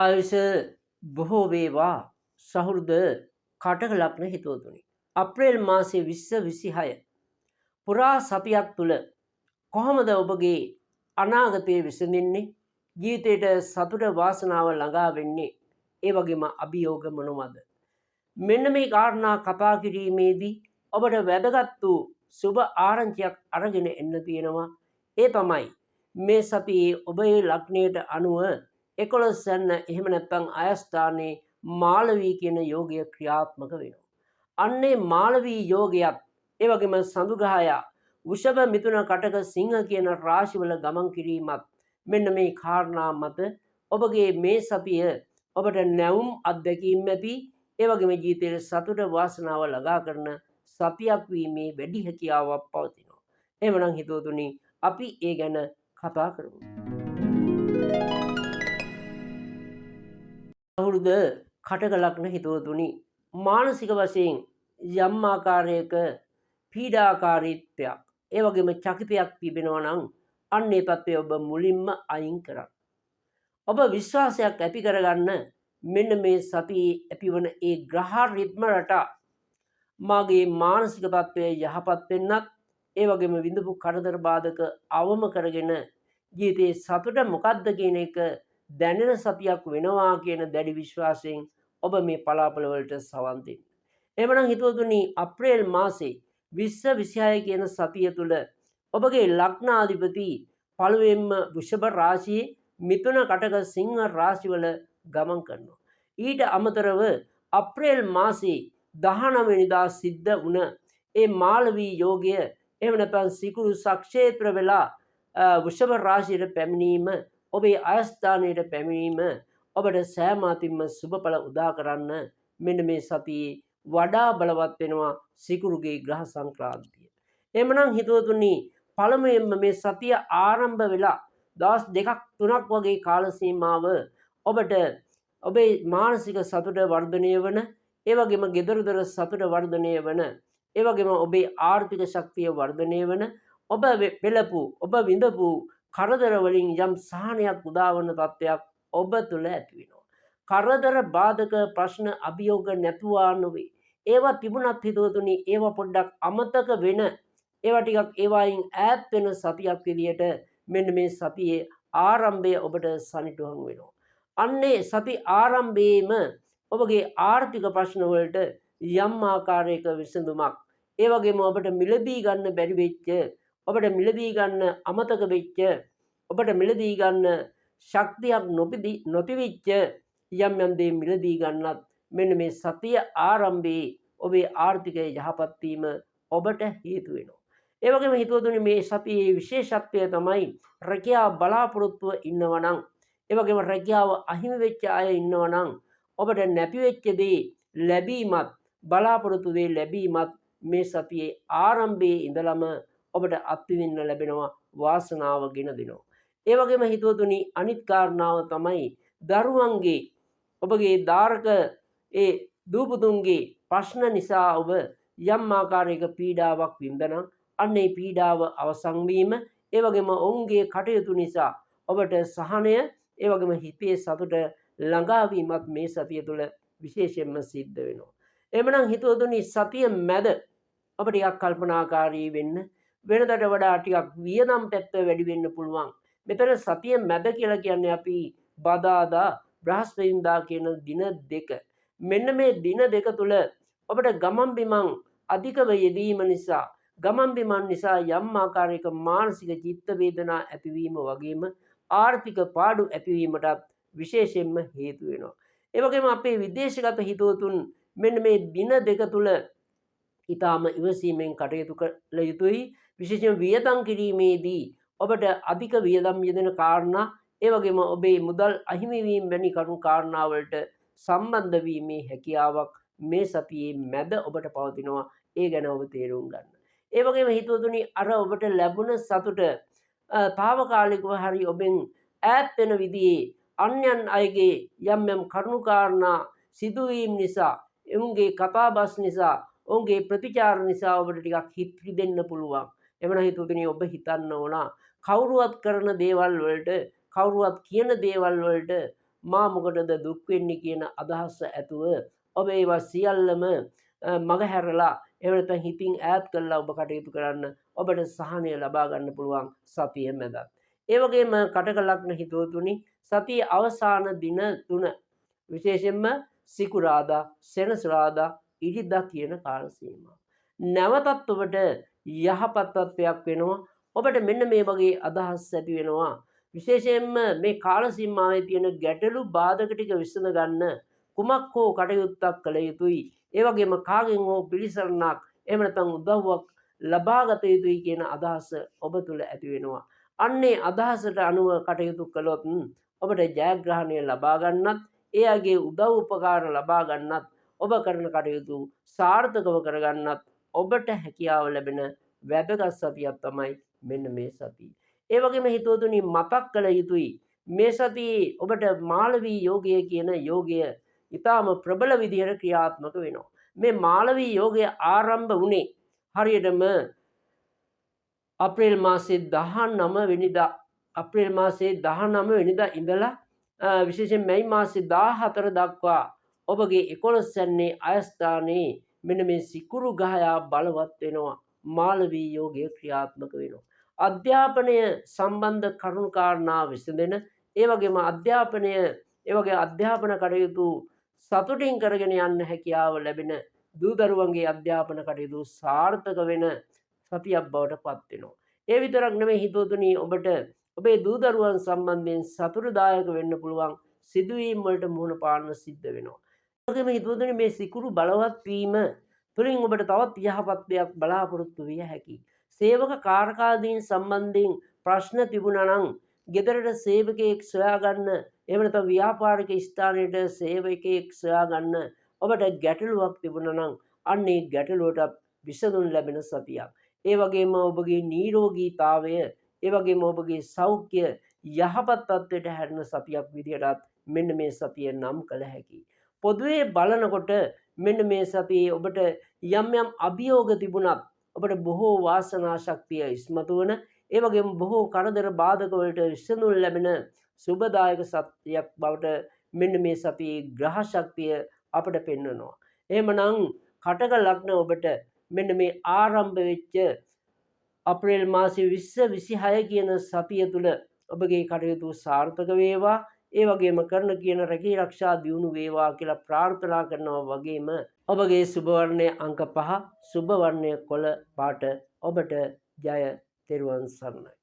ආයුෂ බොහෝ වේවා සහෘද කටක ලග්න හිතවතුනි. අප්‍රේල් මාසයේ 20-26 පුරා සතියක් තුල කොහොමද ඔබගේ අනාගතය විසඳෙන්නේ? ජීවිතයට සතුට වාසනාව ළඟා වෙන්නේ? ඒ වගේම අභියෝග මොනවද? මෙන්න මේ කාරණා කතා කිරීමේදී ඔබට වැදගත් වූ සුබ ආරංචියක් අරගෙන එන්න තියෙනවා. ඒ තමයි මේ සතියේ ඔබේ ලග්නයට අනුව 11 යන එහෙම නැත්නම් අයස්ථානයේ මාලවී කියන යෝගය ක්‍රියාත්මක වෙනවා. අන්නේ මාලවී යෝගයත් ඒ වගේම සඳුගහය වෘෂභ මිථුන කටක සිංහ කියන රාශිවල ගමන් කිරීමත් මෙන්න මේ කාරණා මත ඔබගේ මේ සතිය ඔබට නැවුම් අත්දැකීම් ඇති ඒ වගේම ජීවිතයේ සතුට වාසනාව ළඟා කරන සතියක් වීමේ වැඩි හැකියාවක් පවතිනවා. එහෙමනම් හිතවතුනි අපි ඒ ගැන කතා කරමු. අවුරුද කටක ලග්න හිතවතුනි මානසික වශයෙන් යම් ආකාරයක පීඩාකාරීත්වයක් ඒ වගේම චකිතයක් තිබෙනවා නම් අන්නේ තත්ත්වය ඔබ මුලින්ම අයින් කරන්න. ඔබ විශ්වාසයක් ඇති කරගන්න මෙන්න මේ සතියේ ඇතිවන ඒ ග්‍රහ රිද්ම රටා මාගේ මානසික තත්ත්වය යහපත් වෙන්නත් ඒ වගේම විඳපු කරදර බාධක අවම කරගෙන ජීවිතේ සතුට මොකක්ද කියන එක දැනෙන සතියක් වෙනවා කියන දැඩි විශ්වාසයෙන් ඔබ මේ පලාපල වලට සවන් දෙන්න. එහෙමනම් හිතවතුනි අප්‍රේල් මාසේ 20-26 කියන සතිය තුල ඔබගේ ලග්නාධිපති පළවෙනිම වෘෂභ රාශියේ මිථුන කටක සිංහ රාශිවල ගමන් කරනවා. ඊට අමතරව අප්‍රේල් මාසේ 19 වෙනිදා සිද්ධ වුණ ඒ මාලවී යෝගය එහෙම නැත්නම් සිකුරු සක්ෂේත්‍ර වෙලා වෘෂභ රාශියට පැමිණීම ඔබේ අයස්ථානයට පැමිණීම ඔබට සෑම අතින්ම සුබඵල උදා කරන්න මෙන්න මේ සතියේ වඩා බලවත් වෙනවා සිකුරුගේ ග්‍රහ සංක්‍රාන්තිය. එhmenan හිතවතුනි පළමුවෙන්ම මේ සතිය ආරම්භ වෙලා දවස් 2-3ක් වගේ කාල සීමාව ඔබට ඔබේ මානසික සතුට වර්ධනය වන ඒ වගේම gedara dora සතුට වර්ධනය වන ඒ වගේම ඔබේ ආර්ථික ශක්තිය වර්ධනය වන ඔබ පෙළපු ඔබ විඳපු කරදර වලින් යම් සහනයක් උදාවන තත්ත්වයක් ඔබ තුළ ඇති වෙනවා. කරදර බාධක ප්‍රශ්න අභියෝග නැතුවා නොවේ. ඒවා තිබුණත් හිතවතුනි ඒවා පොඩ්ඩක් අමතක වෙන ඒවා ටිකක් ඒවායින් ඈත් වෙන සතියක් විදියට මෙන්න මේ සතියේ ආරම්භය ඔබට සනිටුහන් වෙනවා. අන්නේ සති ආරම්භයේම ඔබගේ ආර්ථික ප්‍රශ්න වලට යම් ආකාරයක විසඳුමක් ඒ වගේම ඔබට මිලදී ගන්න බැරි වෙච්ච ඔබට මිලදී ගන්න අමතක වෙච්ච ඔබට මිලදී ගන්න ශක්තියක් නොතිවිච්ච යම් යම් දේ මිලදී ගන්නත් මෙන්න මේ සතිය ආරම්භයේ ඔබේ ආර්ථිකය යහපත් වීම ඔබට හේතු වෙනවා. ඒ වගේම හිතවතුනි මේ සතියේ විශේෂත්වය තමයි රැකියාව බලාපොරොත්තුව ඉන්නවා නම් ඒ වගේම රැකියාව අහිමි වෙච්ච අය ඉන්නවා නම් ඔබට නැති වෙච්ච දේ ලැබීමත් බලාපොරොත්තු දේ ලැබීමත් මේ සතියේ ආරම්භයේ ඉඳලම ඔබට අත්විඳින්න ලැබෙනවා වාසනාව ගෙන දෙනවා. ඒ වගේම හිතවතුනි අනිත් කාරණාව තමයි දරුවන්ගේ ඔබගේ දාරක ඒ දූපුතුන්ගේ ප්‍රශ්න නිසා ඔබ යම් ආකාරයක පීඩාවක් විඳනනම් අන්නේ පීඩාව අවසන් වීම ඒ වගේම ඔවුන්ගේ කටයුතු නිසා ඔබට සහනය ඒ වගේම හිතේ සතුට ළඟා වීමත් මේ සතිය තුළ විශේෂයෙන්ම සිද්ධ වෙනවා. එhmenan හිතවතුනි සතිය මැද ඔබ ටිකක් කල්පනාකාරී වෙන්න වෙනදට වඩා ටිකක් වියදම් පැත්ත වැඩි වෙන්න පුළුවන්. මෙතන සතිය මැද කියලා කියන්නේ අපි බදාදා බ්‍රහස්පතින්දා කියන දින දෙක. මෙන්න මේ දින දෙක තුල ඔබට ගමන් බිමන් අධිකව යෙදීම නිසා ගමන් බිමන් නිසා යම් ආකාරයක මානසික චිත්ත වේදනා ඇතිවීම වගේම ආර්ථික පාඩු ඇතිවීමටත් විශේෂයෙන්ම හේතු වෙනවා. ඒ වගේම අපේ විදේශගත හිතවතුන් මෙන්න මේ දින දෙක තුල ඊටාම ඉවසීමෙන් කටයුතු කළ යුතුයි. විශේෂයෙන් වියදම් කිරීමේදී ඔබට අධික වියදම් යෙදෙන කාරණා ඒ වගේම ඔබේ මුදල් අහිමි වීම වැනි කරුණු කාරණා වලට සම්බන්ධ වීමේ හැකියාවක් මේ සතියේ මැද ඔබට පවතිනවා. ඒ ගැන ඔබ තේරුම් ගන්න. ඒ වගේම හිතවතුනි අර ඔබට ලැබුණ සතුට తాවකාලිකව හරි ඔබෙන් ඈත් වෙන විදිහේ අන්‍යයන් අයගේ යම් යම් කරුණු කාරණා සිදුවීම් නිසා එවුන්ගේ කතාබස් නිසා ඔවුන්ගේ ප්‍රතිචාර නිසා ඔබට ටිකක් හිත රිදෙන්න පුළුවන්. එවන හිතවතුනි ඔබ හිතන්න ඕන කවුරුවත් කරන දේවල් වලට කවුරුවත් කියන දේවල් වලට මා මොකටද දුක් වෙන්නේ කියන අදහස ඇතුව ඔබ ඒවා සියල්ලම මගහැරලා එහෙම නැත්නම් හිතින් ඈත් කරලා ඔබ කටයුතු කරන්න ඔබට සහනය ලබා ගන්න පුළුවන් සතිය මැදත්. ඒ වගේම කටක ලග්න හිතවතුනි සතියේ අවසාන දින 3 විශේෂයෙන්ම සිකුරාදා සෙනසුරාදා ඉරිදා කියන කාල සීමාව. නැවතත් ඔබට යහපත් තත්ත්වයක් වෙනවා. ඔබට මෙන්න මේ වගේ අදහස් ඇති වෙනවා. විශේෂයෙන්ම මේ කාල සීමාවේ තියෙන ගැටලු බාධක ටික විසඳ ගන්න කුමක් හෝ කටයුත්තක් කළ යුතුයි. ඒ වගේම කාගෙන් හෝ පිළිසරණක් එහෙම නැත්නම් උදව්වක් ලබා ගත යුතුයි කියන අදහස ඔබ තුළ ඇති වෙනවා. අන්නේ අදහසට අනුව කටයුතු කළොත් ඔබට ජයග්‍රහණය ලබා ගන්නත් ඒ අයගේ උදව් උපකාර ලබා ගන්නත් ඔබ කරන කටයුතු සාර්ථකව කරගන්නත් ඔබට හැකියාව ලැබෙන වැදගත් සතියක් තමයි මෙන්න මේ සතිය. ඒ වගේම හිතවතුනි මතක් කළ යුතුයි මේ සතියේ ඔබට මාළවී යෝගය කියන යෝගය ඊටාම ප්‍රබල විදිහට ක්‍රියාත්මක වෙනවා. මේ මාළවී යෝගය ආරම්භ වුණේ හරියටම අප්‍රේල් මාසයේ 19 වෙනිදා ඉඳලා විශේෂයෙන් මැයි මාසයේ 14 දක්වා ඔබගේ 11 යන්නේ අයස්ථානයේ මෙන්න මේ සිකුරු ගහයා බලවත් වෙනවා. මාළවී යෝගය ක්‍රියාත්මක වෙනවා. අධ්‍යාපනය සම්බන්ධ කරුණු කාරණා විසඳෙන ඒ වගේම අධ්‍යාපන කටයුතු සතුටින් කරගෙන යන්න හැකියාව ලැබෙන දූ දරුවන්ගේ අධ්‍යාපන කටයුතු සාර්ථක වෙන සතියක් බවට පත් වෙනවා. ඒ විතරක් නෙමෙයි හිතවතුනි ඔබට ඔබේ දූ දරුවන් සම්බන්ධයෙන් සතුටුදායක වෙන්න පුළුවන් සිදුවීම් වලට මුහුණ පාන්න සිද්ධ වෙනවා. ඒ වගේම හිතවතුනි මේ සිකුරු බලවත් වීම තුළින් ඔබට තවත් යහපත් දෙයක් බලාපොරොත්තු විය හැකියි. සේවක කාර්කාදීන් සම්බන්ධයෙන් ප්‍රශ්න තිබුණා නම් ගෙදරට සේවකයෙක් සොයාගන්න එහෙම නැත්නම් ව්‍යාපාරික ස්ථානයට සේවකයෙක් සොයාගන්න ඔබට ගැටලුවක් තිබුණා නම් අන්න ඒ ගැටලුවට විසඳුම් ලැබෙන සතියක්. ඒ වගේම ඔබගේ නිරෝගීතාවය ඒ වගේම ඔබගේ සෞඛ්‍ය යහපත් තත්ත්වයට හැරෙන සතියක් විදිහටත් මෙන්න මේ සතිය නම් කළ හැකියි. පොදුවේ බලනකොට මෙන්න මේ සතියේ ඔබට යම් අභියෝග තිබුණත් ඔබට බොහෝ වාසනා ශක්තිය ඉස්මතු වන ඒ වගේම බොහෝ කරදර බාධක වලට විසඳුම් ලැබෙන සුබදායක සත්‍යයක් බවට මෙන්න මේ සතියේ ග්‍රහ ශක්තිය අපට පෙන්වනවා. එහෙමනම් කටක ලග්න ඔබට මෙන්න මේ ආරම්භ වෙච්ච අප්‍රේල් මාසයේ 20-26 කියන සතිය තුල ඔබගේ කටයුතු සාර්ථක වේවා. ඒ වගේම කරන කියන රැකී ආරක්ෂා දියුණු වේවා කියලා ප්‍රාර්ථනා කරනවා වගේම ඔබගේ සුබ වර්ණය අංක 5 සුබ වර්ණය කොළ පාට ඔබට ජය තෙරුවන් සරණයි.